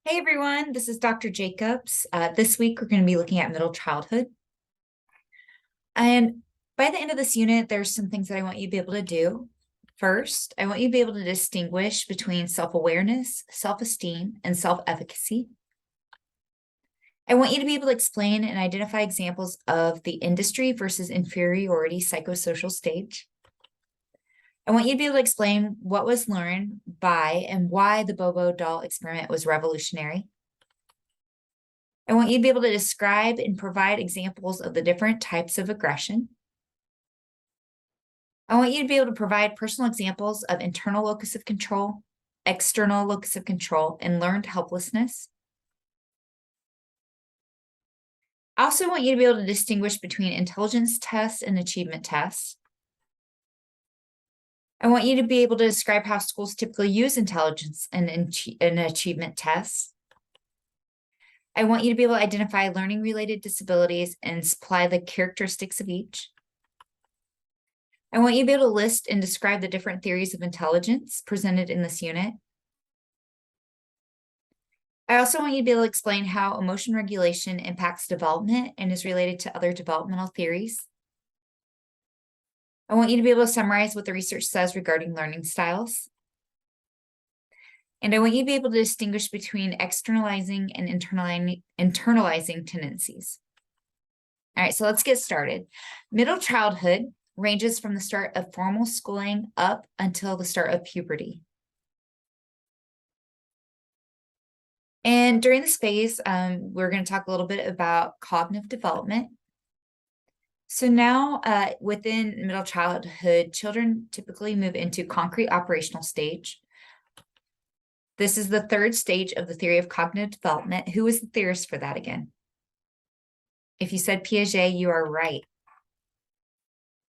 Hey everyone, this is Dr. Jacobs. This week we're going to be looking at middle childhood. And by the end of this unit, there's some things that I want you to be able to do. First, I want you to be able to distinguish between self-awareness, self-esteem, and self-efficacy. I want you to be able to explain and identify examples of the industry versus inferiority psychosocial stage. I want you to be able to explain what was learned by and why the Bobo doll experiment was revolutionary. I want you to be able to describe and provide examples of the different types of aggression. I want you to be able to provide personal examples of internal locus of control, external locus of control, and learned helplessness. I also want you to be able to distinguish between intelligence tests and achievement tests. I want you to be able to describe how schools typically use intelligence and achievement tests. I want you to be able to identify learning-related disabilities and supply the characteristics of each. I want you to be able to list and describe the different theories of intelligence presented in this unit. I also want you to be able to explain how emotion regulation impacts development and is related to other developmental theories. I want you to be able to summarize what the research says regarding learning styles. And I want you to be able to distinguish between externalizing and internalizing tendencies. All right, so let's get started. Middle childhood ranges from the start of formal schooling up until the start of puberty. And during this phase, we're going to talk a little bit about cognitive development. So now within middle childhood, children typically move into concrete operational stage. This is the third stage of the theory of cognitive development. Who was the theorist for that again? If you said Piaget, you are right.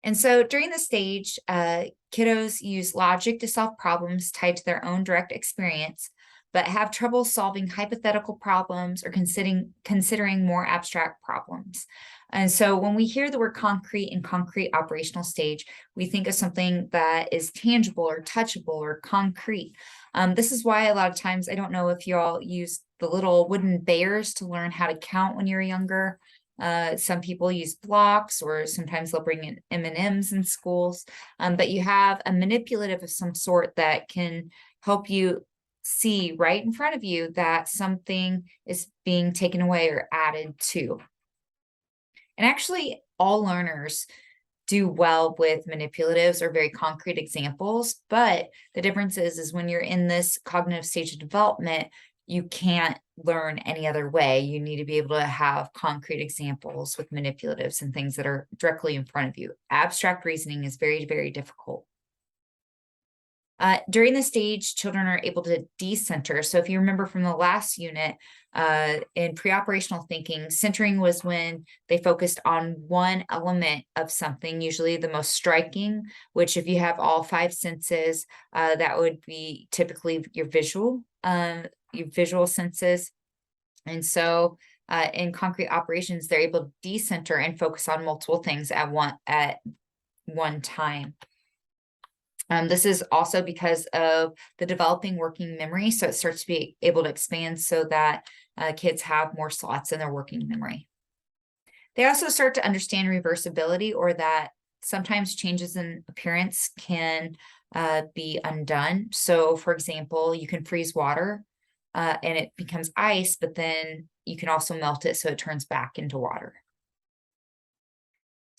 And so during this stage, kiddos use logic to solve problems tied to their own direct experience, but have trouble solving hypothetical problems or considering more abstract problems. And so when we hear the word concrete and concrete operational stage, we think of something that is tangible or touchable or concrete. This is why a lot of times, I don't know if you all use the little wooden bears to learn how to count when you're younger. Some people use blocks, or sometimes they'll bring in M&Ms in schools, but you have a manipulative of some sort that can help you see right in front of you that something is being taken away or added to. And actually, all learners do well with manipulatives or very concrete examples, but the difference is when you're in this cognitive stage of development, you can't learn any other way. You need to be able to have concrete examples with manipulatives and things that are directly in front of you. Abstract reasoning is very, very difficult. During this stage, children are able to decenter. So if you remember from the last unit, in pre-operational thinking, centering was when they focused on one element of something, usually the most striking, which if you have all five senses, that would be typically your visual senses. And so in concrete operations, they're able to decenter and focus on multiple things at one time. This is also because of the developing working memory. So it starts to be able to expand so that kids have more slots in their working memory. They also start to understand reversibility, or that sometimes changes in appearance can be undone. So for example, you can freeze water and it becomes ice, but then you can also melt it so it turns back into water.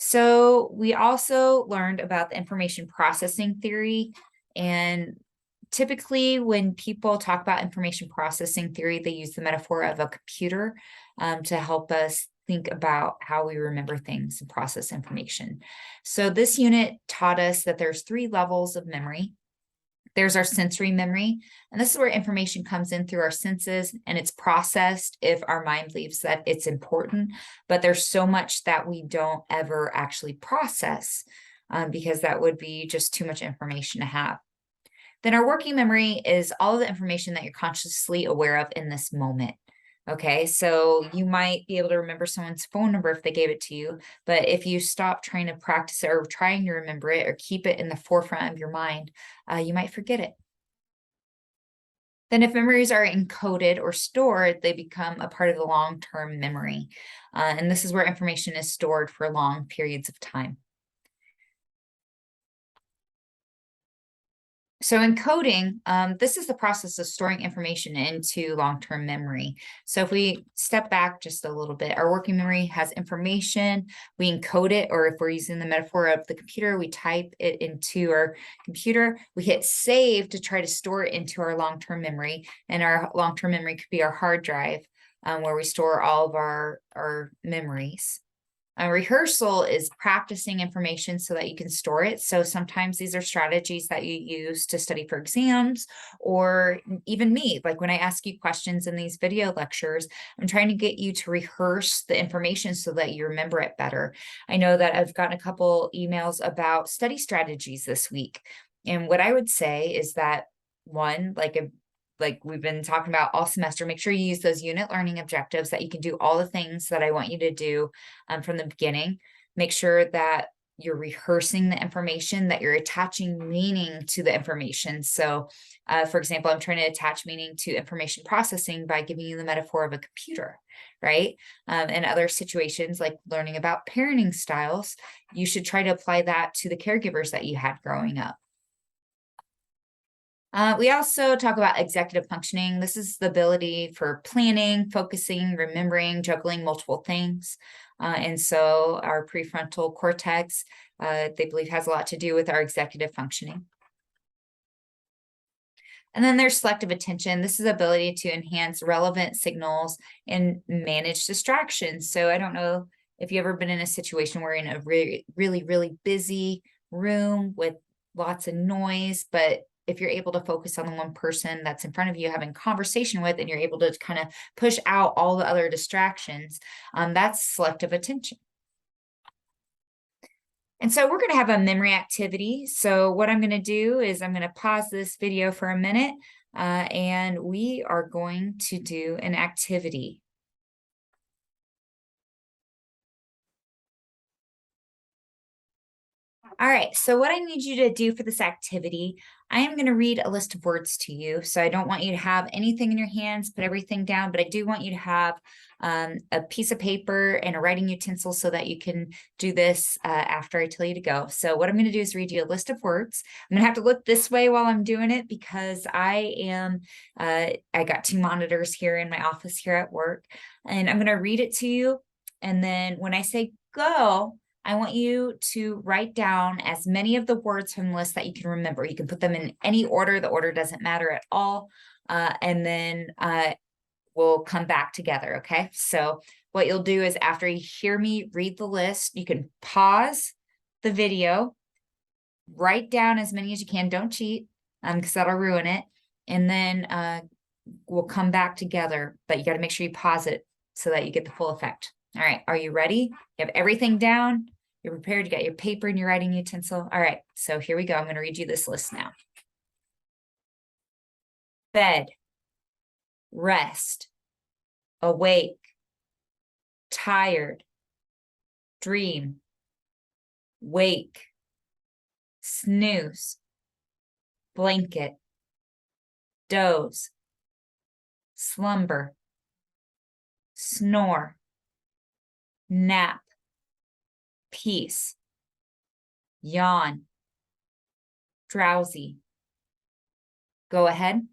So we also learned about the information processing theory, and typically when people talk about information processing theory, they use the metaphor of a computer to help us think about how we remember things and process information. So this unit taught us that there's 3 levels of memory. There's our sensory memory, and this is where information comes in through our senses and it's processed if our mind believes that it's important, but there's so much that we don't ever actually process because that would be just too much information to have. Then our working memory is all of the information that you're consciously aware of in this moment. Okay, so you might be able to remember someone's phone number if they gave it to you, but if you stop trying to practice it or trying to remember it or keep it in the forefront of your mind, you might forget it. Then if memories are encoded or stored, they become a part of the long-term memory. And this is where information is stored for long periods of time. So encoding, this is the process of storing information into long-term memory. So if we step back just a little bit, our working memory has information, we encode it, or if we're using the metaphor of the computer, we type it into our computer, we hit save to try to store it into our long-term memory. And our long-term memory could be our hard drive, where we store all of our memories. A rehearsal is practicing information so that you can store it. So sometimes these are strategies that you use to study for exams, or even me, like when I ask you questions in these video lectures, I'm trying to get you to rehearse the information so that you remember it better. I know that I've gotten a couple emails about study strategies this week. And what I would say is that one, like we've been talking about all semester, make sure you use those unit learning objectives that you can do all the things that I want you to do from the beginning. Make sure that you're rehearsing the information, that you're attaching meaning to the information. So, for example, I'm trying to attach meaning to information processing by giving you the metaphor of a computer, right? In other situations, like learning about parenting styles, you should try to apply that to the caregivers that you had growing up. We also talk about executive functioning. This is the ability for planning, focusing, remembering, juggling multiple things. And so our prefrontal cortex, they believe, has a lot to do with our executive functioning. And then there's selective attention. This is ability to enhance relevant signals and manage distractions. So I don't know if you've ever been in a situation where you're in a really busy room with lots of noise, but if you're able to focus on the one person that's in front of you having conversation with, and you're able to kind of push out all the other distractions, that's selective attention. And so we're going to have a memory activity. So what I'm going to do is I'm going to pause this video for a minute, and we are going to do an activity. All right, so what I need you to do for this activity, I am going to read a list of words to you. So I don't want you to have anything in your hands, put everything down, but I do want you to have a piece of paper and a writing utensil so that you can do this after I tell you to go. So what I'm going to do is read you a list of words. I'm going to have to look this way while I'm doing it because I got two monitors here in my office here at work, and I'm going to read it to you. And then when I say go, I want you to write down as many of the words from the list that you can remember. You can put them in any order. The order doesn't matter at all. And then we'll come back together, okay? So what you'll do is after you hear me read the list, you can pause the video, write down as many as you can. Don't cheat, because that'll ruin it. And then we'll come back together, but you got to make sure you pause it so that you get the full effect. All right, are you ready? You have everything down? You're prepared? You got your paper and your writing utensil? All right, so here we go. I'm going to read you this list now. Bed, rest, awake, tired, dream, wake, snooze, blanket, doze, slumber, snore, nap, peace, yawn, drowsy. Go ahead.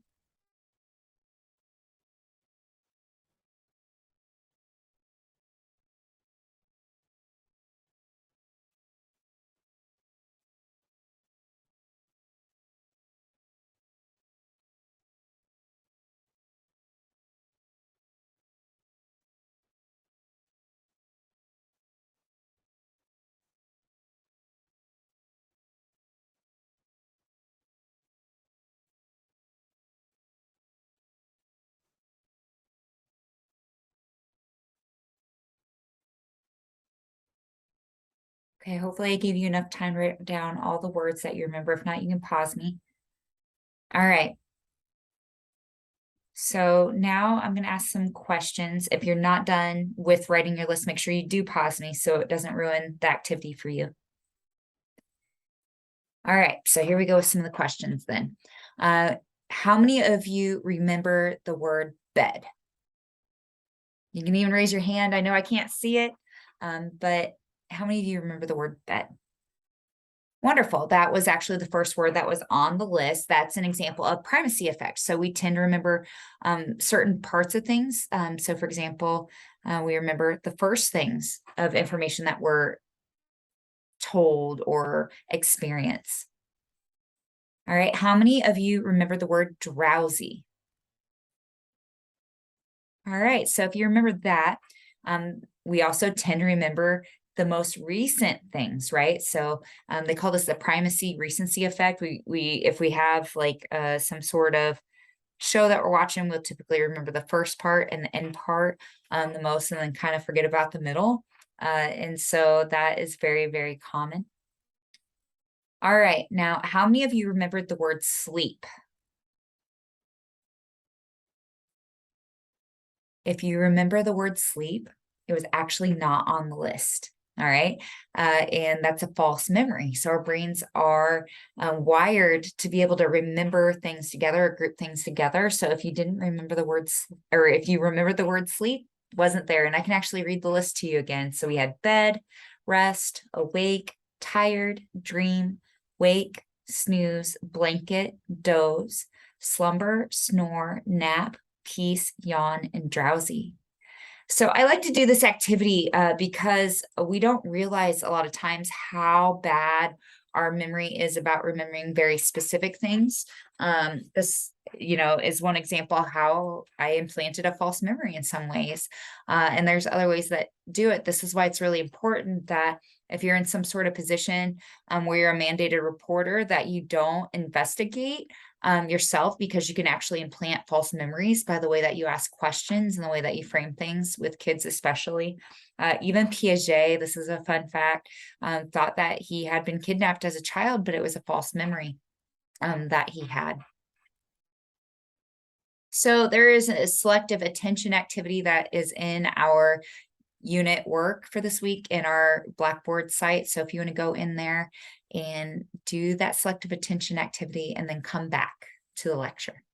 Okay, hopefully I gave you enough time to write down all the words that you remember. If not, you can pause me. All right. So now I'm going to ask some questions. If you're not done with writing your list, make sure you do pause me so it doesn't ruin the activity for you. All right, so here we go with some of the questions then. how many of you remember the word bed? You can even raise your hand. I know I can't see it, but how many of you remember the word bed? Wonderful. That was actually the first word that was on the list. That's an example of primacy effect. So we tend to remember certain parts of things. So for example, we remember the first things of information that were told or experienced. All right. How many of you remember the word drowsy? All right. So if you remember that, we also tend to remember the most recent things, right? So they call this the primacy recency effect. We if we have like some sort of show that we're watching, we'll typically remember the first part and the end part the most, and then kind of forget about the middle. And so that is very, very common. All right, now how many of you remembered the word sleep? If you remember the word sleep, it was actually not on the list. All right. And that's a false memory. So our brains are wired to be able to remember things together or group things together. So if you didn't remember the words, or if you remember the word sleep, wasn't there. And I can actually read the list to you again. So we had bed, rest, awake, tired, dream, wake, snooze, blanket, doze, slumber, snore, nap, peace, yawn, and drowsy. So I like to do this activity because we don't realize a lot of times how bad our memory is about remembering very specific things. This, is one example how I implanted a false memory in some ways. And there's other ways that do it. This is why it's really important that if you're in some sort of position where you're a mandated reporter, that you don't investigate yourself, because you can actually implant false memories by the way that you ask questions and the way that you frame things with kids, especially. Even Piaget, this is a fun fact, thought that he had been kidnapped as a child, but it was a false memory that he had. So there is a selective attention activity that is in our unit work for this week in our Blackboard site. So if you want to go in there and do that selective attention activity and then come back to the lecture.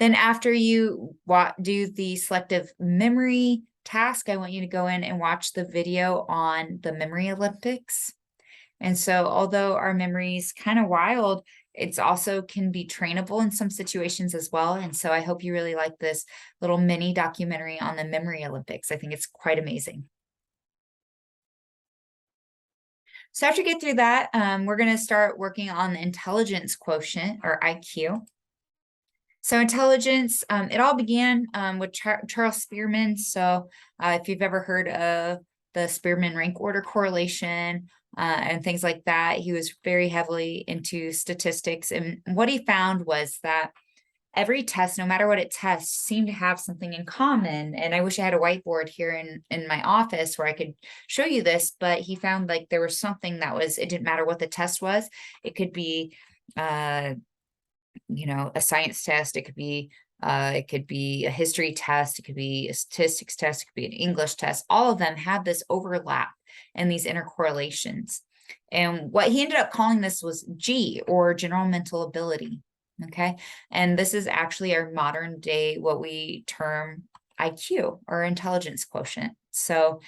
Then after you do the selective memory task, I want you to go in and watch the video on the Memory Olympics. And so although our memory is kind of wild, it's also can be trainable in some situations as well. And so I hope you really like this little mini documentary on the Memory Olympics. I think it's quite amazing. So after you get through that, we're going to start working on the intelligence quotient, or IQ. So intelligence, it all began with Charles Spearman. So if you've ever heard of the Spearman rank order correlation and things like that, he was very heavily into statistics. And what he found was that every test, no matter what it tests, seemed to have something in common. And I wish I had a whiteboard here in my office where I could show you this, but he found like there was something that was, it didn't matter what the test was. It could be a science test, it could be a history test, it could be a statistics test, it could be an English test. All of them have this overlap and these intercorrelations. And what he ended up calling this was G, or general mental ability. Okay. And this is actually our modern day, what we term IQ, or intelligence quotient. So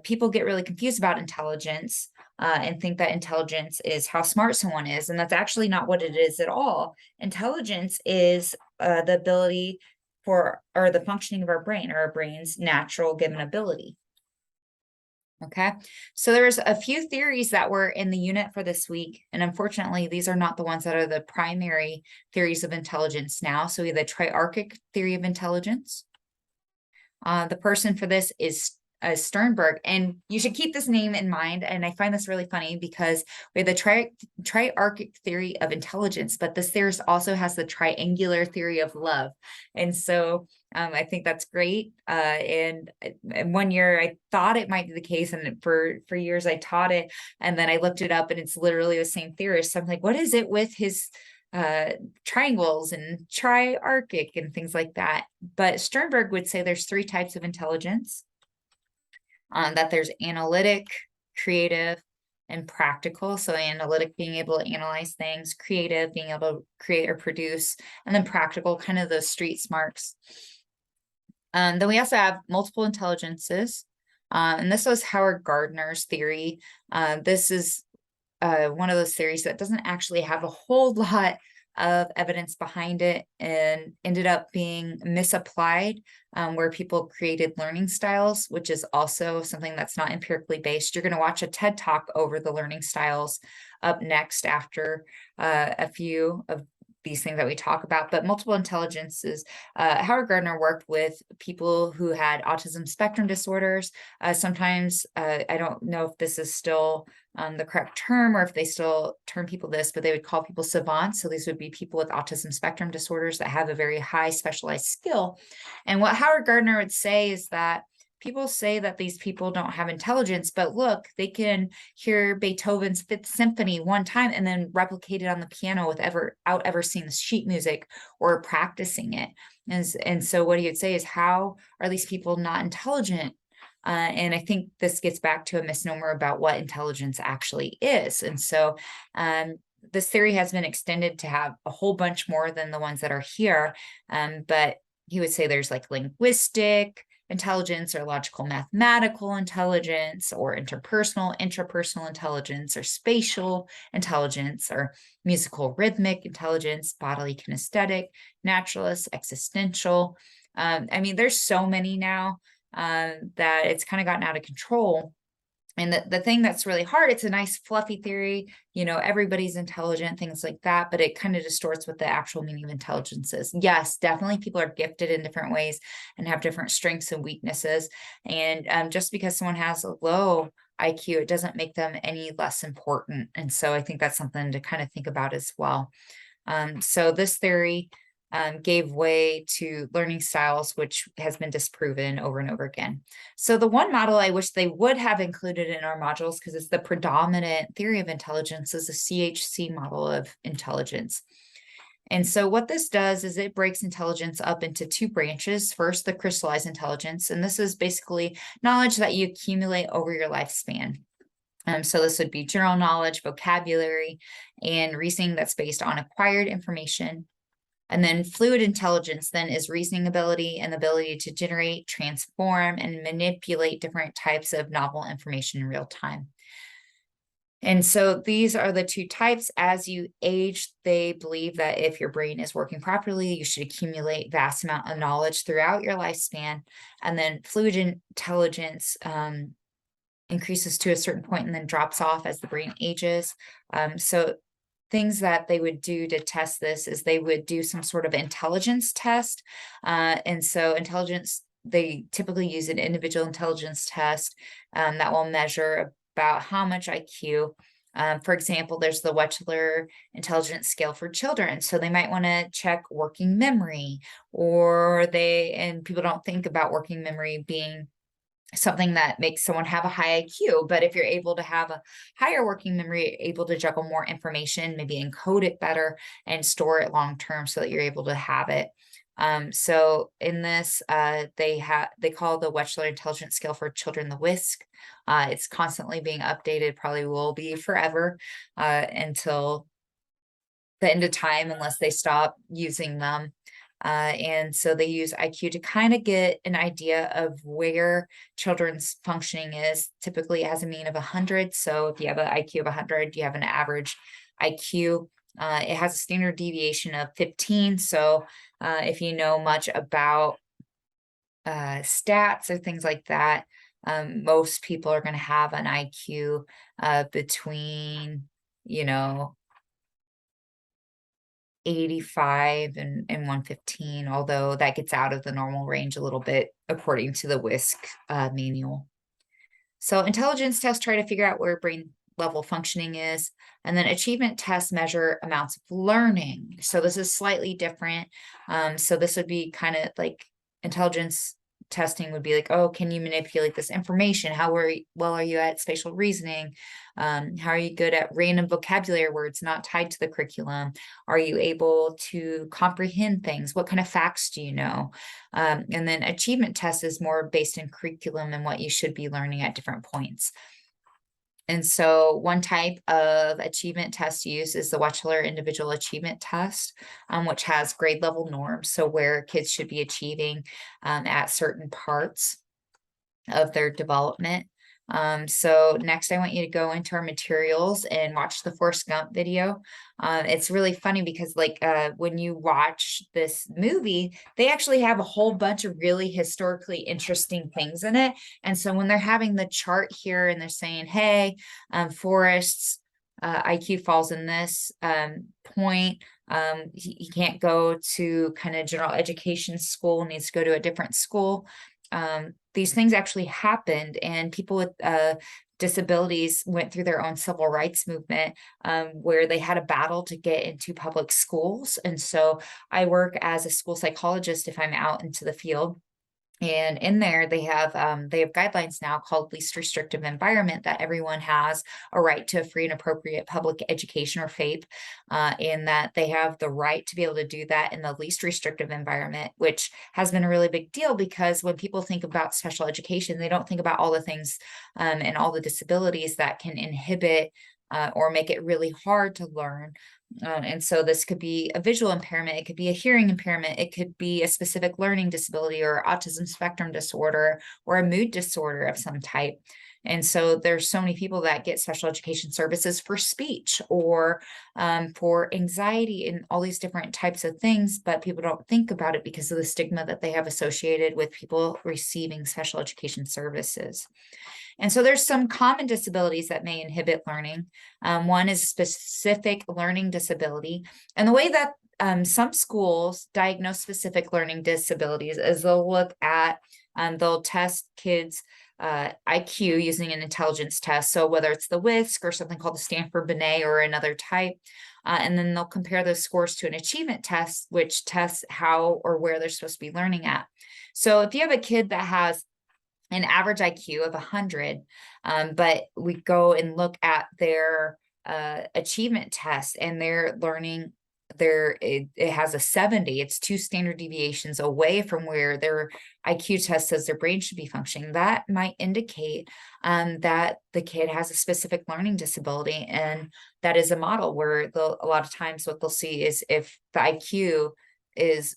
people get really confused about intelligence and think that intelligence is how smart someone is. And that's actually not what it is at all. Intelligence is the ability or the functioning of our brain, or our brain's natural given ability. Okay, so there's a few theories that were in the unit for this week, and unfortunately, these are not the ones that are the primary theories of intelligence now. So we have the triarchic theory of intelligence. The person for this is Sternberg, and you should keep this name in mind. And I find this really funny because we have the triarchic theory of intelligence, but this theorist also has the triangular theory of love. And so I think that's great. And 1 year I thought it might be the case, and for years I taught it, and then I looked it up, and it's literally the same theorist. So I'm like, what is it with his triangles and triarchic and things like that? But Sternberg would say there's 3 types of intelligence. That there's analytic, creative, and practical. So analytic, being able to analyze things, creative, being able to create or produce, and then practical, kind of those street smarts. Then we also have multiple intelligences. And this was Howard Gardner's theory. This is one of those theories that doesn't actually have a whole lot of evidence behind it and ended up being misapplied, where people created learning styles, which is also something that's not empirically based. You're going to watch a TED Talk over the learning styles up next after a few of these things that we talk about. But multiple intelligences, Howard Gardner worked with people who had autism spectrum disorders. Sometimes I don't know if this is still the correct term or if they still term people this, but they would call people savants. So these would be people with autism spectrum disorders that have a very high specialized skill. And what Howard Gardner would say is that people say that these people don't have intelligence, but look, they can hear Beethoven's Fifth Symphony one time and then replicate it on the piano without ever seeing the sheet music or practicing it. And so what he would say is, how are these people not intelligent? And I think this gets back to a misnomer about what intelligence actually is. And so this theory has been extended to have a whole bunch more than the ones that are here. But he would say there's like linguistic intelligence or logical mathematical intelligence or interpersonal, intrapersonal intelligence or spatial intelligence or musical rhythmic intelligence, bodily kinesthetic, naturalist, existential. I mean, there's so many now that it's kind of gotten out of control. And the thing that's really hard, it's a nice fluffy theory, everybody's intelligent, things like that, but it kind of distorts what the actual meaning of intelligence is. Yes, definitely people are gifted in different ways and have different strengths and weaknesses. And just because someone has a low IQ, it doesn't make them any less important. And so I think that's something to kind of think about as well. So this theory gave way to learning styles, which has been disproven over and over again. So the one model I wish they would have included in our modules, because it's the predominant theory of intelligence, is the CHC model of intelligence. And so what this does is it breaks intelligence up into two branches. First, the crystallized intelligence, and this is basically knowledge that you accumulate over your lifespan. So this would be general knowledge, vocabulary, and reasoning that's based on acquired information. And then fluid intelligence then is reasoning ability and the ability to generate, transform, and manipulate different types of novel information in real time. And so these are the two types. As you age, they believe that if your brain is working properly, you should accumulate vast amount of knowledge throughout your lifespan. And then fluid intelligence increases to a certain point and then drops off as the brain ages. So things that they would do to test this is they would do some sort of intelligence test. And so intelligence, they typically use an individual intelligence test that will measure about how much IQ. For example, there's the Wechsler Intelligence Scale for Children. So they might want to check working memory, and people don't think about working memory being something that makes someone have a high IQ. But if you're able to have a higher working memory, able to juggle more information, maybe encode it better and store it long term so that you're able to have it. So in this, they call the Wechsler Intelligence Scale for Children the WISC. It's constantly being updated, probably will be forever until the end of time, unless they stop using them. And so they use IQ to kind of get an idea of where children's functioning is. Typically it has a mean of 100. So if you have an IQ of 100, you have an average IQ. It has a standard deviation of 15. So if you know much about stats or things like that, most people are going to have an IQ between, 85 and 115, although that gets out of the normal range a little bit according to the WISC manual. So intelligence tests try to figure out where brain level functioning is, and then achievement tests measure amounts of learning. So this is slightly different. So this would be kind of like intelligence testing would be like, oh, can you manipulate this information? How well are you at spatial reasoning? How are you good at random vocabulary words not tied to the curriculum? Are you able to comprehend things? What kind of facts do you know? And then achievement test is more based in curriculum and what you should be learning at different points. And so one type of achievement test used is the Wechsler Individual Achievement Test, which has grade level norms. So where kids should be achieving at certain parts of their development. So next I want you to go into our materials and watch the Forrest Gump video. It's really funny because when you watch this movie, they actually have a whole bunch of really historically interesting things in it. And so when they're having the chart here and they're saying, hey, Forrest's IQ falls in this point, he can't go to kind of general education school, needs to go to a different school. These things actually happened, and people with disabilities went through their own civil rights movement where they had a battle to get into public schools. And so I work as a school psychologist if I'm out into the field. And in there, they have guidelines now called least restrictive environment, that everyone has a right to a free and appropriate public education, or FAPE, and that they have the right to be able to do that in the least restrictive environment, which has been a really big deal because when people think about special education, they don't think about all the things and all the disabilities that can inhibit or make it really hard to learn. And so this could be a visual impairment, it could be a hearing impairment, it could be a specific learning disability or autism spectrum disorder or a mood disorder of some type. And so there's so many people that get special education services for speech or for anxiety and all these different types of things, but people don't think about it because of the stigma that they have associated with people receiving special education services. And so there's some common disabilities that may inhibit learning. One is specific learning disability. And the way that some schools diagnose specific learning disabilities is they'll look at, they'll test kids' IQ using an intelligence test. So whether it's the WISC or something called the Stanford-Binet or another type, and then they'll compare those scores to an achievement test, which tests how or where they're supposed to be learning at. So if you have a kid that has an average IQ of 100, but we go and look at their achievement test and they're learning it has a 70, it's 2 standard deviations away from where their IQ test says their brain should be functioning. That might indicate that the kid has a specific learning disability, and that is a model where a lot of times what they'll see is if the IQ is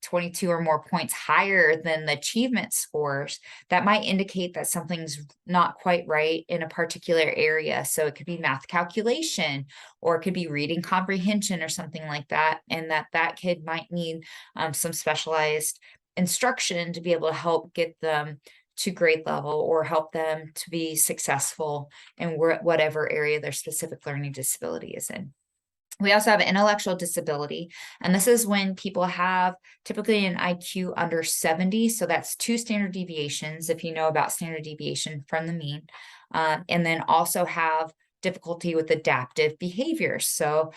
22 or more points higher than the achievement scores, that might indicate that something's not quite right in a particular area. So it could be math calculation, or it could be reading comprehension or something like that. And that kid might need some specialized instruction to be able to help get them to grade level or help them to be successful in whatever area their specific learning disability is in. We also have intellectual disability, and this is when people have typically an IQ under 70. So that's 2 standard deviations, if you know about standard deviation from the mean, and then also have difficulty with adaptive behavior. So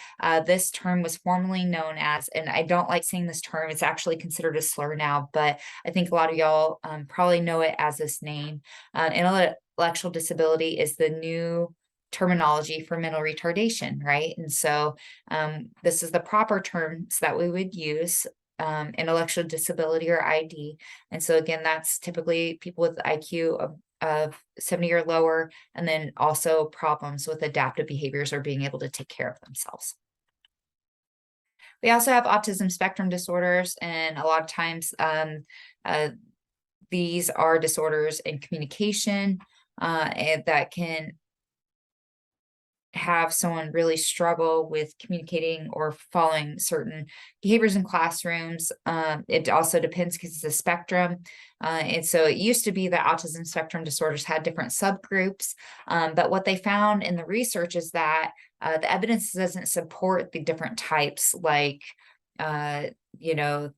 this term was formerly known as, and I don't like saying this term, it's actually considered a slur now, but I think a lot of y'all probably know it as this name. Intellectual disability is the new terminology for mental retardation, right? And so this is the proper terms that we would use, intellectual disability or ID. And so again, that's typically people with IQ of 70 or lower, and then also problems with adaptive behaviors or being able to take care of themselves. We also have autism spectrum disorders, and a lot of times these are disorders in communication and that can have someone really struggle with communicating or following certain behaviors in classrooms. It also depends because it's a spectrum. And so it used to be that autism spectrum disorders had different subgroups. But what they found in the research is that the evidence doesn't support the different types, like, you know,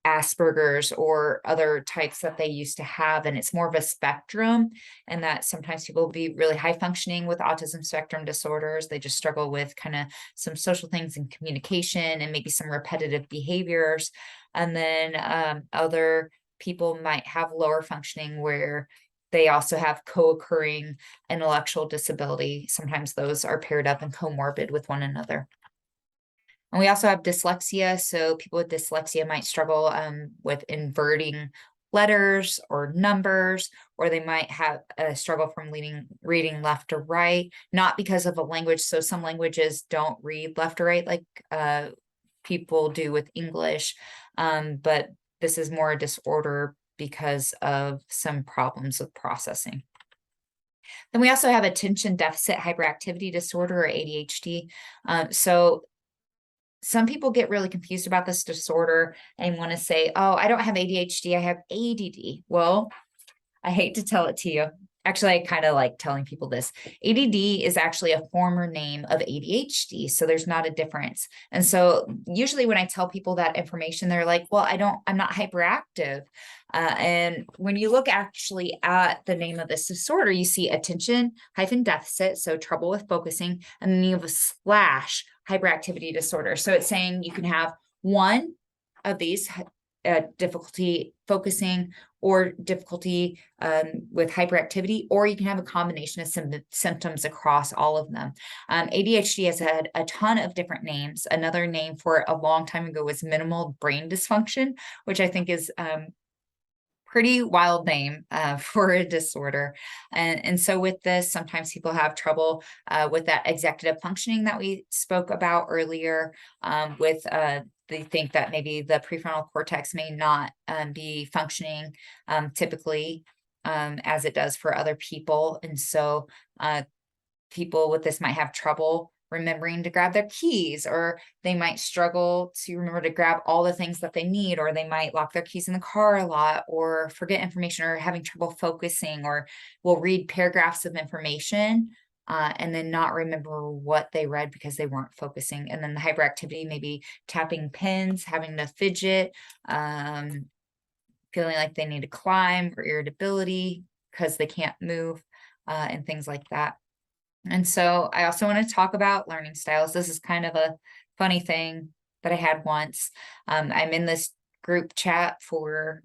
Asperger's or other types that they used to have, and it's more of a spectrum, and that sometimes people will be really high functioning with autism spectrum disorders. They just struggle with kind of some social things and communication and maybe some repetitive behaviors. And then other people might have lower functioning where they also have co-occurring intellectual disability. Sometimes those are paired up and comorbid with one another. And we also have dyslexia. So people with dyslexia might struggle with inverting letters or numbers, or they might have a struggle from reading left to right, not because of a language. So some languages don't read left to right like people do with English, but this is more a disorder because of some problems with processing. Then we also have attention deficit hyperactivity disorder, or ADHD. So some people get really confused about this disorder and want to say, oh, I don't have ADHD, I have ADD. Well, I hate to tell it to you. Actually, I kind of like telling people this. ADD is actually a former name of ADHD, so there's not a difference. And so usually when I tell people that information, they're like, well, I'm not hyperactive. And when you look actually at the name of this disorder, you see attention deficit, so trouble with focusing, and then you have a slash hyperactivity disorder. So it's saying you can have one of these difficulty focusing or difficulty with hyperactivity, or you can have a combination of symptoms across all of them. ADHD has had a ton of different names. Another name for it a long time ago was minimal brain dysfunction, which I think is pretty wild name for a disorder. And so with this, sometimes people have trouble with that executive functioning that we spoke about earlier, with they think that maybe the prefrontal cortex may not be functioning typically as it does for other people. And so people with this might have trouble remembering to grab their keys, or they might struggle to remember to grab all the things that they need, or they might lock their keys in the car a lot, or forget information, or having trouble focusing, or will read paragraphs of information and then not remember what they read because they weren't focusing. And then the hyperactivity, maybe tapping pins, having to fidget, feeling like they need to climb, or irritability because they can't move, and things like that. And so I also want to talk about learning styles. This is kind of a funny thing that I had once. I'm in this group chat for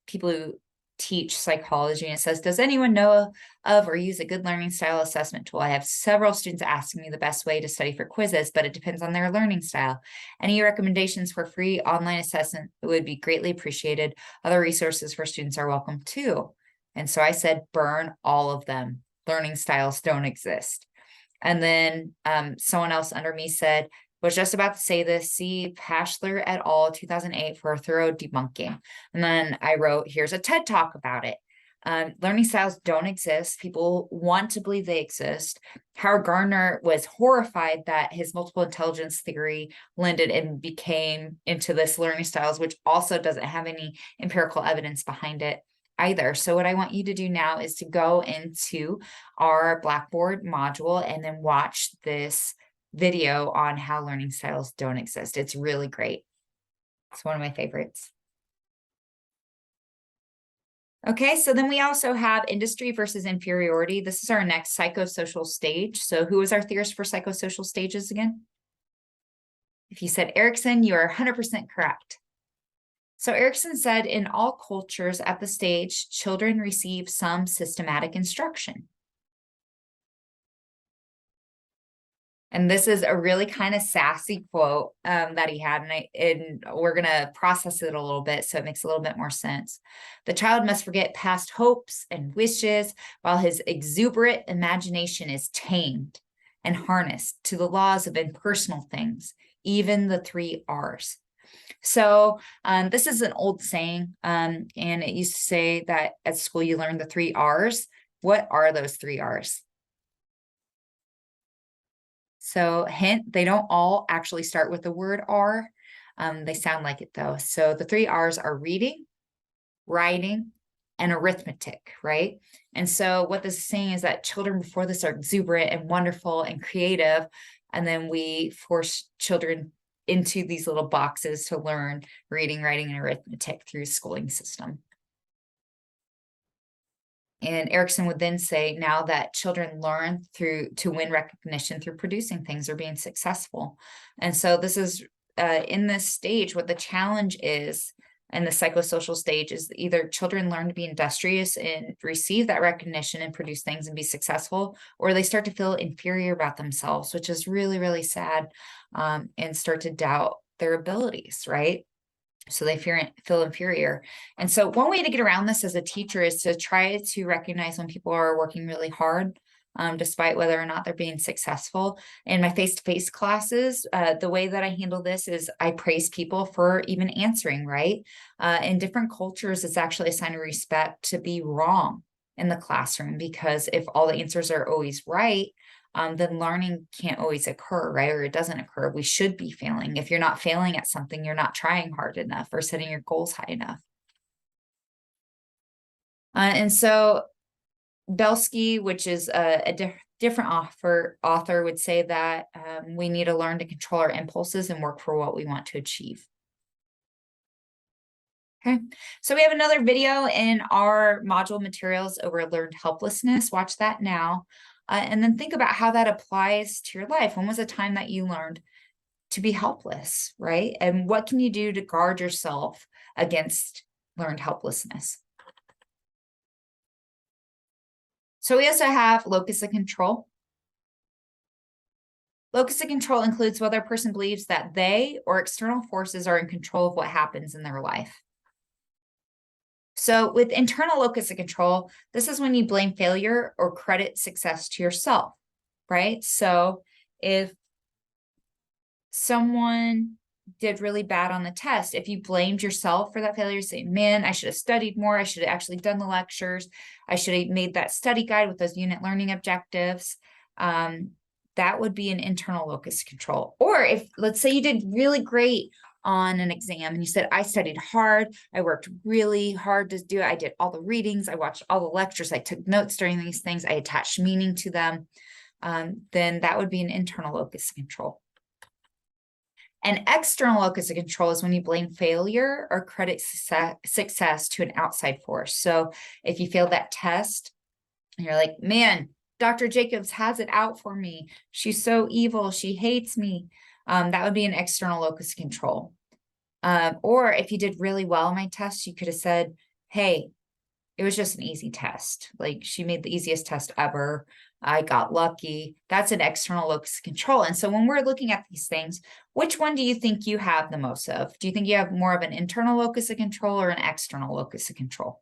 people who teach psychology, and it says, does anyone know of or use a good learning style assessment tool? I have several students asking me the best way to study for quizzes, but it depends on their learning style. Any recommendations for free online assessment would be greatly appreciated. Other resources for students are welcome too. And so I said, burn all of them. Learning styles don't exist. And then someone else under me said, was just about to say this, see Pashler et al. 2008 for a thorough debunking. And then I wrote, here's a TED Talk about it. Learning styles don't exist. People want to believe they exist. Howard Gardner was horrified that his multiple intelligence theory landed and became into this learning styles, which also doesn't have any empirical evidence behind it either. So what I want you to do now is to go into our Blackboard module and then watch this video on how learning styles don't exist. It's really great. It's one of my favorites. Okay, so then we also have industry versus inferiority. This is our next psychosocial stage. So who is our theorist for psychosocial stages again? If you said Erikson, you are 100% correct. So Erikson said, in all cultures at the stage, children receive some systematic instruction. And this is a really kind of sassy quote that he had, and we're going to process it a little bit so it makes a little bit more sense. The child must forget past hopes and wishes while his exuberant imagination is tamed and harnessed to the laws of impersonal things, even the 3 R's. So this is an old saying, and it used to say that at school you learn the 3 R's. What are those 3 R's? So hint, they don't all actually start with the word R. They sound like it though. So the 3 R's are reading, writing, and arithmetic, right? And so what this is saying is that children before this are exuberant and wonderful and creative, and then we force children into these little boxes to learn reading, writing, and arithmetic through the schooling system. And Erikson would then say, now that children learn to win recognition through producing things or being successful. And so this is in this stage, what the challenge is in the psychosocial stage is either children learn to be industrious and receive that recognition and produce things and be successful, or they start to feel inferior about themselves, which is really, really sad, and start to doubt their abilities, right? So they feel inferior. And so one way to get around this as a teacher is to try to recognize when people are working really hard, despite whether or not they're being successful. In my face-to-face classes, the way that I handle this is I praise people for even answering, right? In different cultures, it's actually a sign of respect to be wrong in the classroom, because if all the answers are always right, then learning can't always occur, right? Or it doesn't occur. We should be failing. If you're not failing at something, you're not trying hard enough or setting your goals high enough. And so Belsky, which is a different author, would say that we need to learn to control our impulses and work for what we want to achieve. Okay, so we have another video in our module materials over learned helplessness. Watch that now. And then think about how that applies to your life. When was a time that you learned to be helpless, right? And what can you do to guard yourself against learned helplessness? So we also have locus of control. Locus of control includes whether a person believes that they or external forces are in control of what happens in their life. So with internal locus of control, this is when you blame failure or credit success to yourself, right? So if someone did really bad on the test, if you blamed yourself for that failure, say, man, I should have studied more, I should have actually done the lectures, I should have made that study guide with those unit learning objectives, that would be an internal locus of control. Or if, let's say you did really great on an exam and you said, I studied hard, I worked really hard to do it, I did all the readings, I watched all the lectures, I took notes during these things, I attached meaning to them, then that would be an internal locus of control. An external locus of control is when you blame failure or credit success to an outside force. So if you failed that test, and you're like, man, Dr. Jacobs has it out for me. She's so evil. She hates me. That would be an external locus of control. Or if you did really well on my test, you could have said, hey, it was just an easy test. Like, she made the easiest test ever. I got lucky. That's an external locus of control. And so when we're looking at these things, which one do you think you have the most of? Do you think you have more of an internal locus of control or an external locus of control?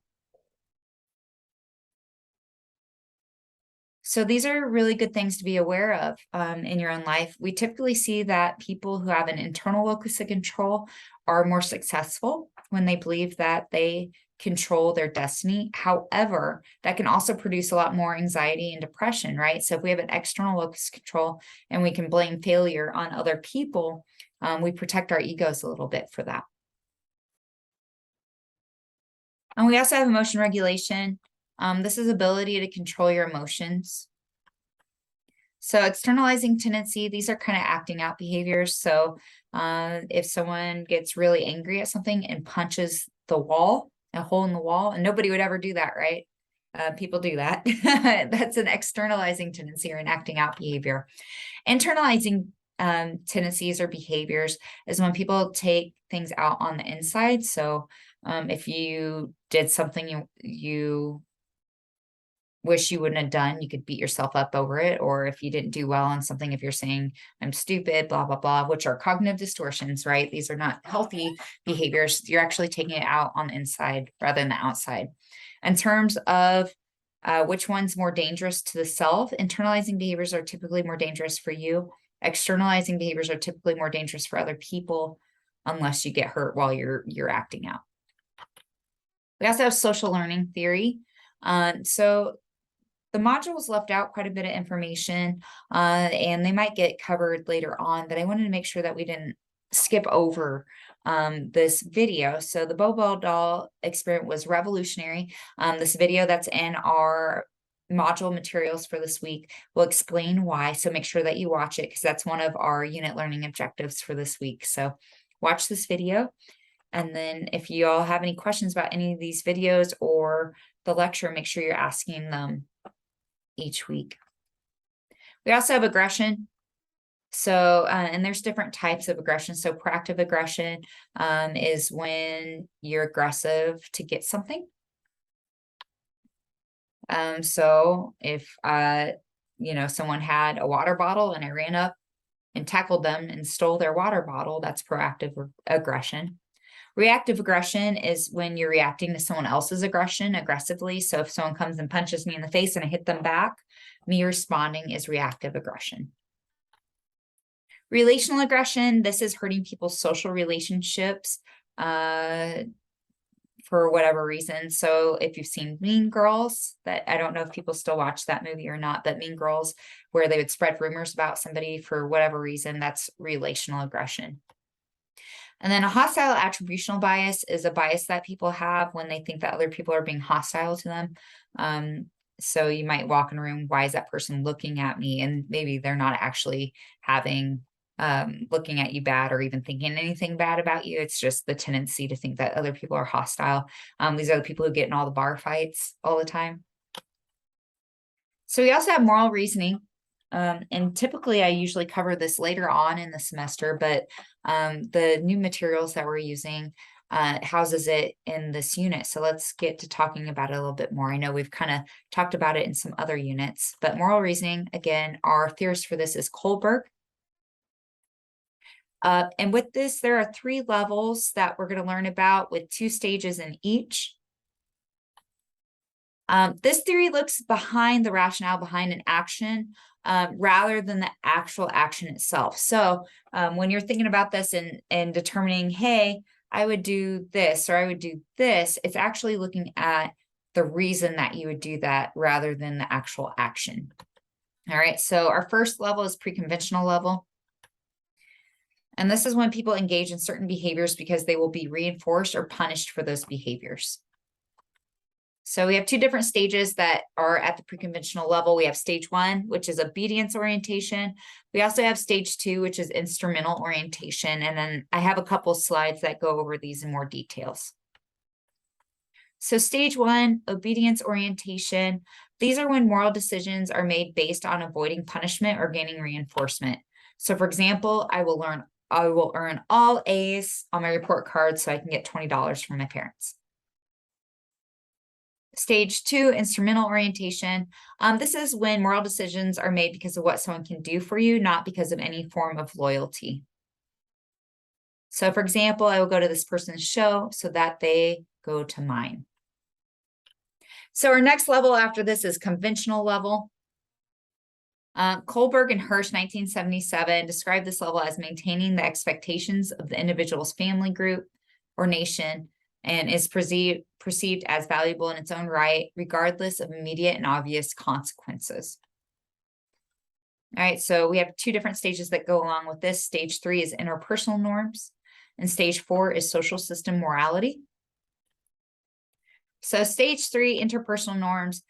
So these are really good things to be aware of in your own life. We typically see that people who have an internal locus of control are more successful when they believe that they control their destiny. However, that can also produce a lot more anxiety and depression, right? So if we have an external locus of control and we can blame failure on other people, we protect our egos a little bit for that. And we also have emotion regulation. This is ability to control your emotions. So externalizing tendency, these are kind of acting out behaviors. So if someone gets really angry at something and punches the wall, a hole in the wall, and nobody would ever do that, right? People do that. That's an externalizing tendency or an acting out behavior. Internalizing tendencies or behaviors is when people take things out on the inside. So if you did something you wish you wouldn't have done, you could beat yourself up over it. Or if you didn't do well on something, if you're saying, I'm stupid, blah, blah, blah, which are cognitive distortions, right? These are not healthy behaviors. You're actually taking it out on the inside rather than the outside. In terms of which one's more dangerous to the self, internalizing behaviors are typically more dangerous for you. Externalizing behaviors are typically more dangerous for other people, unless you get hurt while you're acting out. We also have social learning theory. So the modules left out quite a bit of information, and they might get covered later on, but I wanted to make sure that we didn't skip over this video. So the Bobo doll experiment was revolutionary. This video that's in our module materials for this week will explain why. So make sure that you watch it, because that's one of our unit learning objectives for this week. So watch this video. And then if you all have any questions about any of these videos or the lecture, make sure you're asking them each week. We also have aggression. So, and there's different types of aggression. So proactive aggression is when you're aggressive to get something. So if, someone had a water bottle and I ran up and tackled them and stole their water bottle, that's proactive aggression. Reactive aggression is when you're reacting to someone else's aggression aggressively. So if someone comes and punches me in the face and I hit them back, me responding is reactive aggression. Relational aggression, this is hurting people's social relationships for whatever reason. So if you've seen Mean Girls, that I don't know if people still watch that movie or not, but Mean Girls, where they would spread rumors about somebody for whatever reason, that's relational aggression. And then a hostile attributional bias is a bias that people have when they think that other people are being hostile to them. So you might walk in a room, why is that person looking at me? And maybe they're not actually looking at you bad or even thinking anything bad about you. It's just the tendency to think that other people are hostile. These are the people who get in all the bar fights all the time. So we also have moral reasoning. And typically I usually cover this later on in the semester, but the new materials that we're using houses it in this unit. So let's get to talking about it a little bit more. I know we've kind of talked about it in some other units, but moral reasoning, again, our theorist for this is Kohlberg. And with this, there are 3 levels that we're going to learn about with 2 stages in each. This theory looks behind the rationale behind an action rather than the actual action itself. So when you're thinking about this and determining, hey, I would do this or I would do this, it's actually looking at the reason that you would do that rather than the actual action. All right, so our first level is pre-conventional level. And this is when people engage in certain behaviors because they will be reinforced or punished for those behaviors. So we have 2 different stages that are at the pre-conventional level. We have stage 1, which is obedience orientation. We also have stage 2, which is instrumental orientation. And then I have a couple slides that go over these in more details. So stage 1, obedience orientation. These are when moral decisions are made based on avoiding punishment or gaining reinforcement. So for example, I will earn all A's on my report card so I can get $20 from my parents. Stage 2, instrumental orientation. This is when moral decisions are made because of what someone can do for you, not because of any form of loyalty. So for example, I will go to this person's show so that they go to mine. So our next level after this is conventional level. Kohlberg and Hirsch, 1977, described this level as maintaining the expectations of the individual's family group or nation and is perceived as valuable in its own right, regardless of immediate and obvious consequences. All right, so we have 2 different stages that go along with this. Stage 3 is interpersonal norms, and stage 4 is social system morality. So stage 3, interpersonal norms,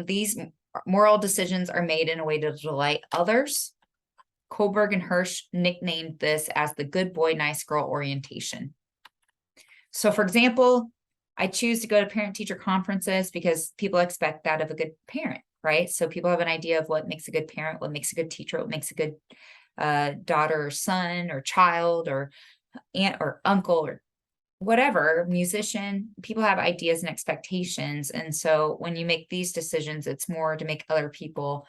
these moral decisions are made in a way to delight others. Kohlberg and Hirsch nicknamed this as the good boy, nice girl orientation. So for example, I choose to go to parent-teacher conferences because people expect that of a good parent, right? So people have an idea of what makes a good parent, what makes a good teacher, what makes a good daughter or son or child or aunt or uncle or whatever, musician. People have ideas and expectations. And so when you make these decisions, it's more to make other people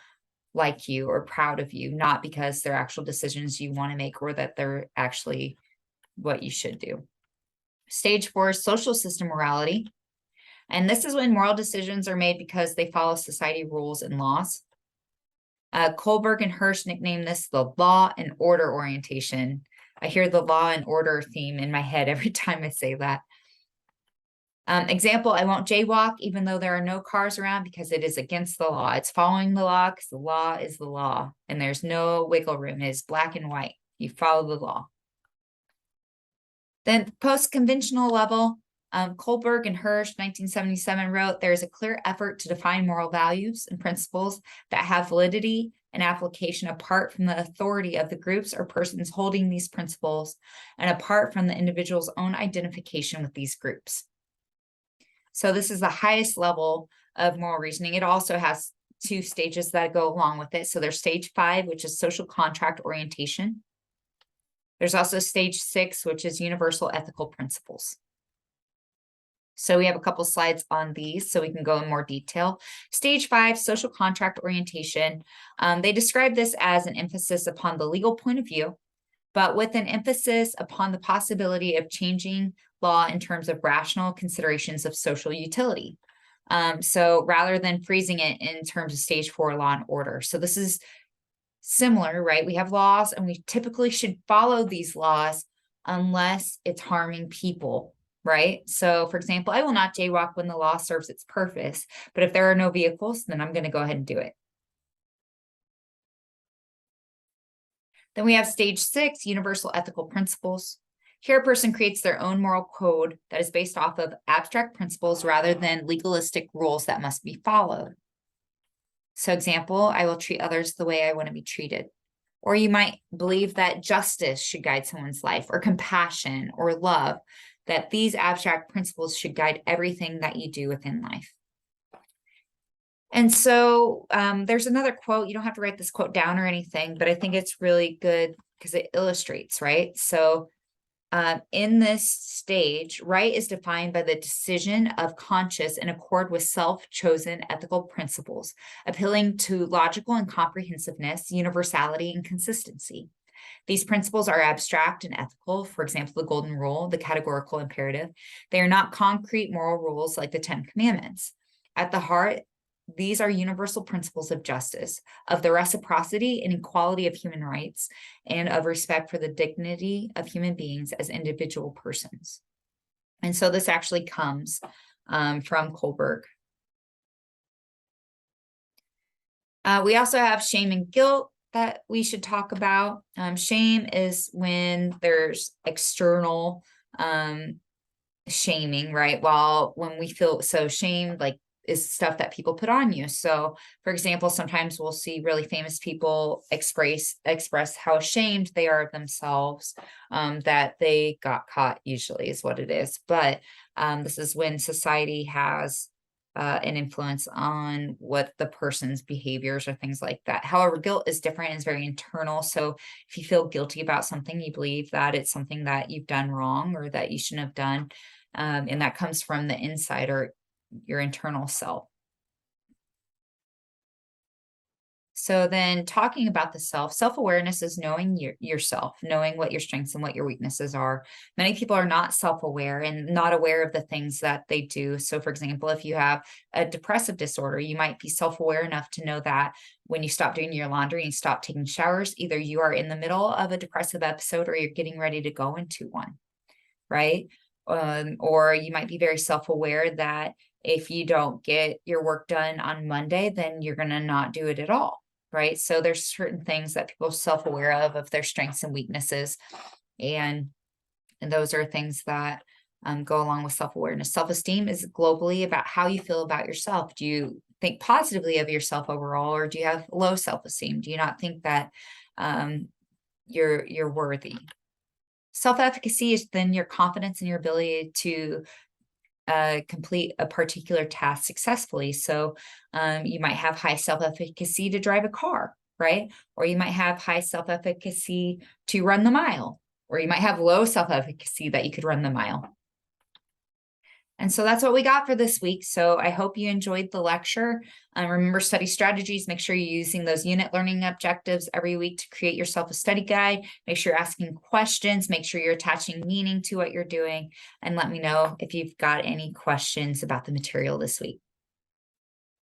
like you or proud of you, not because they're actual decisions you want to make or that they're actually what you should do. Stage 4 is social system morality. And this is when moral decisions are made because they follow society rules and laws. Kohlberg and Hirsch nicknamed this the law and order orientation. I hear the law and order theme in my head every time I say that. Example, I won't jaywalk even though there are no cars around because it is against the law. It's following the law because the law is the law and there's no wiggle room. It is black and white. You follow the law. Then post-conventional level, Kohlberg and Hirsch, 1977, wrote, there is a clear effort to define moral values and principles that have validity and application apart from the authority of the groups or persons holding these principles and apart from the individual's own identification with these groups. So this is the highest level of moral reasoning. It also has 2 stages that go along with it. So there's stage 5, which is social contract orientation. There's also stage 6, which is universal ethical principles. So we have a couple slides on these so we can go in more detail. Stage 5, social contract orientation. They describe this as an emphasis upon the legal point of view, but with an emphasis upon the possibility of changing law in terms of rational considerations of social utility. So rather than freezing it in terms of stage 4 law and order. So this is similar, right? We have laws and we typically should follow these laws unless it's harming people, right? So for example, I will not jaywalk when the law serves its purpose, but if there are no vehicles, then I'm going to go ahead and do it. Then we have stage 6, universal ethical principles. Here, a person creates their own moral code that is based off of abstract principles rather than legalistic rules that must be followed. So example, I will treat others the way I want to be treated. Or you might believe that justice should guide someone's life, or compassion or love, that these abstract principles should guide everything that you do within life. And so there's another quote. You don't have to write this quote down or anything, but I think it's really good because it illustrates, right? So in this stage, right is defined by the decision of conscious in accord with self-chosen ethical principles, appealing to logical and comprehensiveness, universality, and consistency. These principles are abstract and ethical, for example, the Golden Rule, the categorical imperative. They are not concrete moral rules like the Ten Commandments. At the heart, these are universal principles of justice, of the reciprocity and equality of human rights, and of respect for the dignity of human beings as individual persons. And so this actually comes from Kohlberg. We also have shame and guilt that we should talk about. Shame is when there's external shaming, right? While when we feel so shamed, like is stuff that people put on you. So for example, sometimes we'll see really famous people express how ashamed they are of themselves, that they got caught, usually is what it is. But this is when society has an influence on what the person's behaviors or things like that. However, guilt is different and is very internal. So if you feel guilty about something, you believe that it's something that you've done wrong or that you shouldn't have done. And that comes from the inside or your internal self. So then talking about the self-awareness is knowing yourself, knowing what your strengths and what your weaknesses are. Many people are not self-aware and not aware of the things that they do. So for example, if you have a depressive disorder, you might be self-aware enough to know that when you stop doing your laundry and stop taking showers, either you are in the middle of a depressive episode or you're getting ready to go into one, right? Or you might be very self-aware that if you don't get your work done on Monday, then you're going to not do it at all, right? So there's certain things that people are self-aware of their strengths and weaknesses. And those are things that go along with self-awareness. Self-esteem is globally about how you feel about yourself. Do you think positively of yourself overall, or do you have low self-esteem? Do you not think that you're worthy? Self-efficacy is then your confidence in your ability to complete a particular task successfully. So you might have high self-efficacy to drive a car, right? Or you might have high self-efficacy to run the mile, or you might have low self-efficacy that you could run the mile. And so that's what we got for this week. So I hope you enjoyed the lecture. Remember, study strategies. Make sure you're using those unit learning objectives every week to create yourself a study guide. Make sure you're asking questions. Make sure you're attaching meaning to what you're doing. And let me know if you've got any questions about the material this week.